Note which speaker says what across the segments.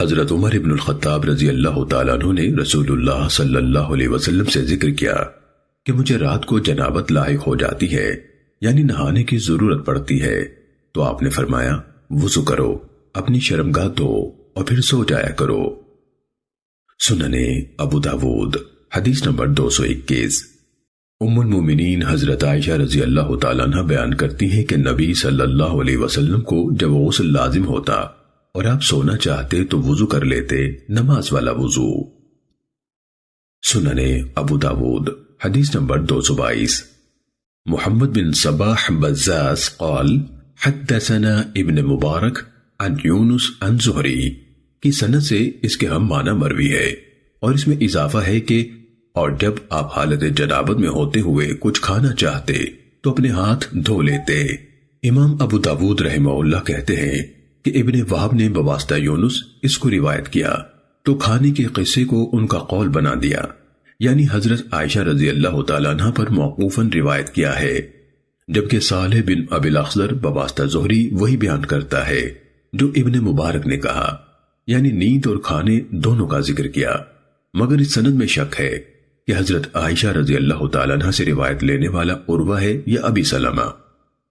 Speaker 1: حضرت عمر بن الخطاب رضی اللہ تعالیٰ عنہ نے رسول اللہ صلی اللہ علیہ وسلم سے ذکر کیا کہ مجھے رات کو جنابت لاحق ہو جاتی ہے، یعنی نہانے کی ضرورت پڑتی ہے، تو آپ نے فرمایا وضو کرو، اپنی شرمگاہ دھو اور پھر سو جایا کرو۔ سننے ابو داود حدیث نمبر 221۔ ام المومنین حضرت عائشہ رضی اللہ تعالیٰ عنہ بیان کرتی ہیں کہ نبی صلی اللہ علیہ وسلم کو جب غسل لازم ہوتا اور آپ سونا چاہتے تو وضو کر لیتے، نماز والا وضو۔ سننے ابو داود حدیث نمبر 222۔ محمد بن صباح بزاز قال حدثنا ابن مبارک عن یونس عن زہری کی سند سے اس کے ہم معنی مروی ہے، اور اس میں اضافہ ہے کہ اور جب آپ حالت جنابت میں ہوتے ہوئے کچھ کھانا چاہتے تو اپنے ہاتھ دھو لیتے۔ امام ابو داود رحمہ اللہ کہتے ہیں کہ ابن وہب نے بواسطہ یونس اس کو روایت کیا تو کھانے کے قصے کو ان کا قول بنا دیا، یعنی حضرت عائشہ رضی اللہ تعالیٰ عنہ پر موقوفاً روایت کیا ہے، جبکہ صالح بن ابی الاخضر بواسطہ زہری وہی بیان کرتا ہے جو ابن مبارک نے کہا، یعنی نیند اور کھانے دونوں کا ذکر کیا، مگر اس سند میں شک ہے کہ حضرت عائشہ رضی اللہ تعالیٰ عنہ سے روایت لینے والا عروہ ہے یا ابی سلمہ،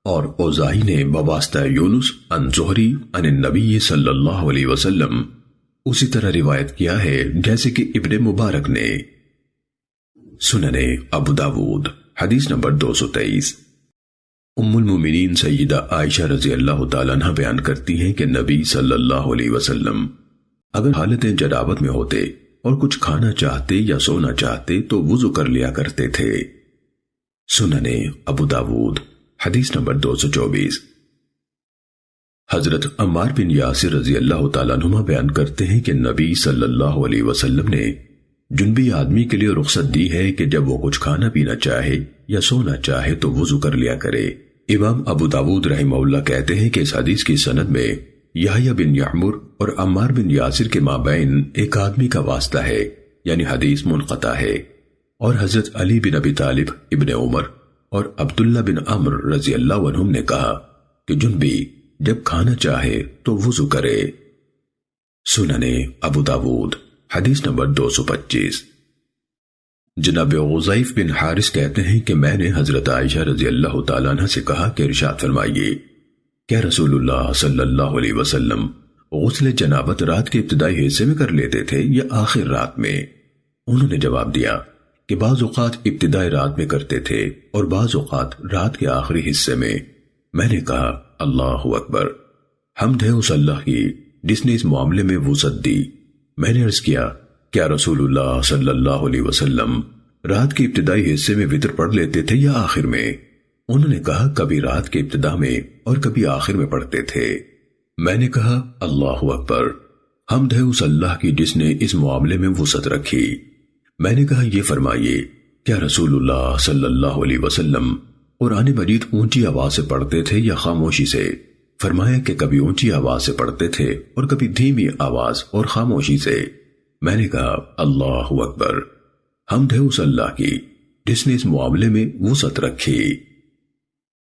Speaker 1: اور اوزاعی نے بواسطہ یونس عن زہری عن النبی صلی اللہ علیہ وسلم اسی طرح روایت کیا ہے جیسے کہ ابن مبارک نے۔ سننے ابو داود حدیث نمبر 223۔ ام المومنین سیدہ عائشہ رضی اللہ تعالیٰ عنہ بیان کرتی ہیں کہ نبی صلی اللہ علیہ وسلم اگر حالت جنابت میں ہوتے اور کچھ کھانا چاہتے یا سونا چاہتے تو وضو کر لیا کرتے تھے۔ سننے ابو داود حدیث نمبر 224۔ حضرت عمار بن یاسر رضی اللہ تعالیٰ عنہ بیان کرتے ہیں کہ نبی صلی اللہ علیہ وسلم نے جنبی آدمی کے لیے رخصت دی ہے کہ جب وہ کچھ کھانا پینا چاہے یا سونا چاہے تو وضو کر لیا کرے۔ امام ابو داود رحمہ اللہ کہتے ہیں کہ اس حدیث کی سند میں یحییٰ بن یعمر اور عمار بن یاسر کے مابین ایک آدمی کا واسطہ ہے، یعنی حدیث منقطع ہے، اور حضرت علی بن ابی طالب ابن عمر اور عبداللہ بن عمر رضی اللہ عنہم نے کہا کہ جنبی جب کھانا چاہے تو وضو کرے۔ سننے ابو داود حدیث نمبر 225۔ جناب غزیف بن حارث کہتے ہیں کہ میں نے حضرت عائشہ رضی اللہ تعالیٰ عنہ سے کہا کہ ارشاد فرمائیے، کیا رسول اللہ صلی اللہ علیہ وسلم غسل جنابت رات کے ابتدائی حصے میں کر لیتے تھے یا آخر رات میں؟ انہوں نے جواب دیا کہ بعض اوقات ابتدائی رات میں کرتے تھے اور بعض اوقات رات کے آخری حصے میں۔ میں نے کہا اللہ اکبر، حمد ہے اس اللہ کی جس نے اس معاملے میں وسعت دی۔ میں نے عرض کیا کیا رسول اللہ صلی اللہ علیہ وسلم رات کے ابتدائی حصے میں وتر پڑھ لیتے تھے یا آخر میں؟ انہوں نے کہا کبھی رات کے ابتدا میں اور کبھی آخر میں پڑھتے تھے۔ میں نے کہا اللہ اکبر، حمد ہے اس اللہ کی جس نے اس معاملے میں وسعت رکھی۔ میں نے کہا یہ فرمائیے کیا رسول اللہ صلی اللہ علیہ وسلم قرآن مجید اونچی آواز سے پڑھتے تھے یا خاموشی سے؟ فرمایا کہ کبھی اونچی آواز سے پڑھتے تھے اور کبھی دھیمی آواز اور خاموشی سے۔ میں نے کہا اللہ اکبر، حمد ہے اس اللہ کی جس نے اس معاملے میں وسعت رکھی۔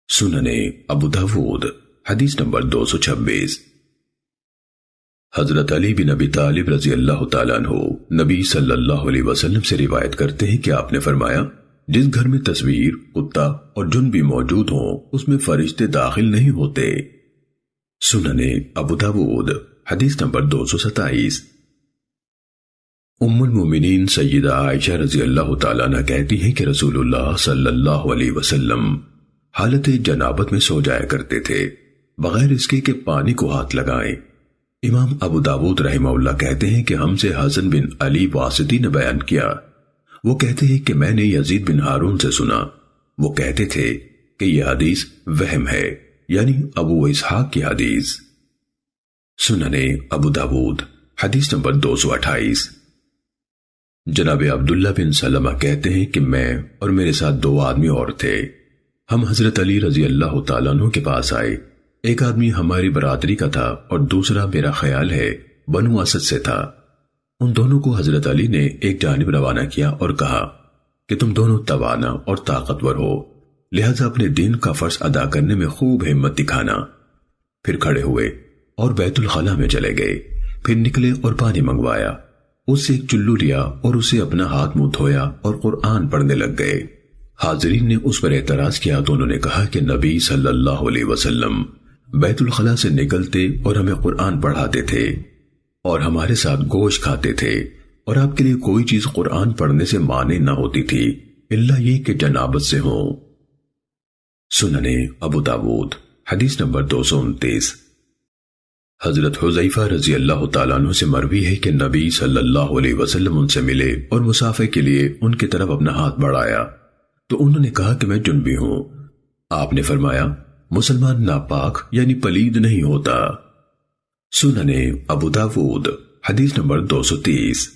Speaker 1: سننے ابو داود حدیث نمبر 226۔ حضرت علی بن ابی طالب رضی اللہ تعالیٰ عنہ نبی صلی اللہ علیہ وسلم سے روایت کرتے ہیں کہ آپ نے فرمایا جس گھر میں تصویر، کتا اور جن بھی موجود ہوں اس میں فرشتے داخل نہیں ہوتے۔ سننے ابو داود حدیث نمبر 227۔ ام المومنین سیدہ عائشہ رضی اللہ تعالیٰ عنہ کہتی ہیں کہ رسول اللہ صلی اللہ علیہ وسلم حالت جنابت میں سو جایا کرتے تھے بغیر اس کے کہ پانی کو ہاتھ لگائیں۔ امام ابو داود رحمہ اللہ کہتے ہیں کہ ہم سے حسن بن علی واسطی نے بیان کیا، وہ کہتے ہیں کہ میں نے یزید بن ہارون سے سنا، وہ کہتے تھے کہ یہ حدیث وہم ہے، یعنی ابو اسحاق کی حدیث۔ سننے ابو داود حدیث نمبر 228۔ جناب عبداللہ بن سلمہ کہتے ہیں کہ میں اور میرے ساتھ دو آدمی اور تھے، ہم حضرت علی رضی اللہ تعالیٰ عنہ کے پاس آئے۔ ایک آدمی ہماری برادری کا تھا اور دوسرا میرا خیال ہے بنو اسد سے تھا۔ ان دونوں کو حضرت علی نے ایک جانب روانہ کیا اور کہا کہ تم دونوں توانا اور طاقتور ہو، لہذا اپنے دین کا فرض ادا کرنے میں خوب ہمت دکھانا۔ پھر کھڑے ہوئے اور بیت الخلاء میں چلے گئے۔ پھر نکلے اور پانی منگوایا، اس سے ایک چلو لیا اور اسے اپنا ہاتھ منہ دھویا اور قرآن پڑھنے لگ گئے۔ حاضرین نے اس پر اعتراض کیا تو انہوں نے کہا کہ نبی صلی اللہ علیہ وسلم بیت الخلاء سے نکلتے اور ہمیں قرآن پڑھاتے تھے اور ہمارے ساتھ گوشت کھاتے تھے، اور آپ کے لیے کوئی چیز قرآن پڑھنے سے مانع نہ ہوتی تھی الا یہ کہ جنابت سے ہو۔ سننے ابو داود حدیث نمبر 229۔ حضرت حذیفہ رضی اللہ تعالیٰ عنہ سے مروی ہے کہ نبی صلی اللہ علیہ وسلم ان سے ملے اور مصافحہ کے لیے ان کی طرف اپنا ہاتھ بڑھایا تو انہوں نے کہا کہ میں جنبی ہوں۔ آپ نے فرمایا مسلمان ناپاک یعنی پلید نہیں ہوتا۔ سننے ابو داود حدیث نمبر 230۔